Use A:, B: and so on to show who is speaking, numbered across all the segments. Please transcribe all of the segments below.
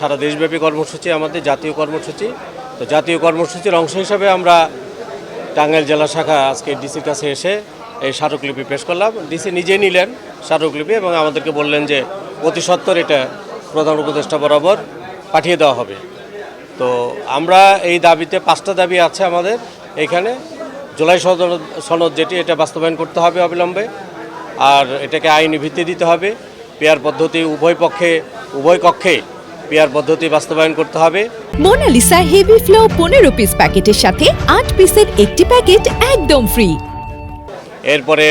A: সারা দেশব্যাপী কর্মসূচি আমাদের জাতীয় কর্মসূচি। তো জাতীয় কর্মসূচির অংশ হিসাবে আমরা টাঙ্গাইল জেলা শাখা আজকে ডিসির কাছে এসে এই স্মারকলিপি পেশ করলাম। ডিসি নিজে নিলেন স্মারকলিপি এবং আমাদেরকে বললেন যে অতি সত্বর এটা প্রধান উপদেষ্টা বরাবর পাঠিয়ে দেওয়া হবে। তো আমরা এই দাবিতে 5টা দাবি আছে আমাদের এখানে। জুলাই সনদ যেটি, এটা বাস্তবায়ন করতে হবে অবিলম্বে, আর এটাকে আইনি ভিত্তি দিতে হবে। পেয়ার পদ্ধতি উভয় কক্ষে পেয়ার পদ্ধতি বাস্তবায়ন করতে হবে।
B: মোনালিসা হেভি ফ্লো 15 পিস প্যাকেটের সাথে 8 পিসের একটি প্যাকেট একদম ফ্রি।
A: এরপরে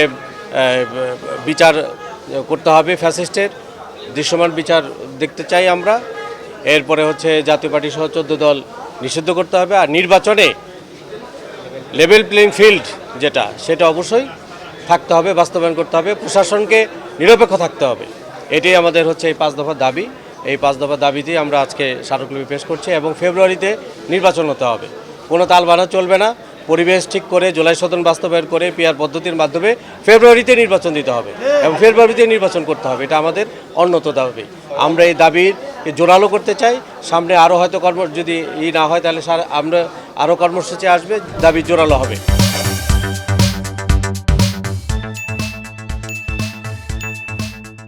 A: বিচার করতে হবে, ফ্যাসিস্টের দৃশ্যমান বিচার দেখতে চাই আমরা। এরপরে হচ্ছে জাতীয় পার্টি সহ 14 দল নিষিদ্ধ করতে হবে। আর নির্বাচনে লেভেল প্লেইং ফিল্ড যেটা, সেটা অবশ্যই থাকতে হবে, বাস্তবায়ন করতে হবে। প্রশাসনকে নিরপেক্ষ থাকতে হবে। এটাই আমাদের হচ্ছে এই 5 দফা দাবি। এই 5 দফা দাবিতেই আমরা আজকে স্মারকলিপি পেশ করছি এবং ফেব্রুয়ারিতে নির্বাচন হতে হবে। কোনো তালবানা চলবে না। পরিবেশ ঠিক করে জুলাই সদন বাস্তবায়ন করে পিআর পদ্ধতির মাধ্যমে ফেব্রুয়ারিতে নির্বাচন দিতে হবে এবং ফেব্রুয়ারিতে নির্বাচন করতে হবে। এটা আমাদের অন্যত দাবি। আমরা এই দাবির জোরালো করতে চাই। সামনে আরও হয়তো যদি না হয় তাহলে আমরা আরও কর্মসূচি আসবে, দাবি জোরালো হবে।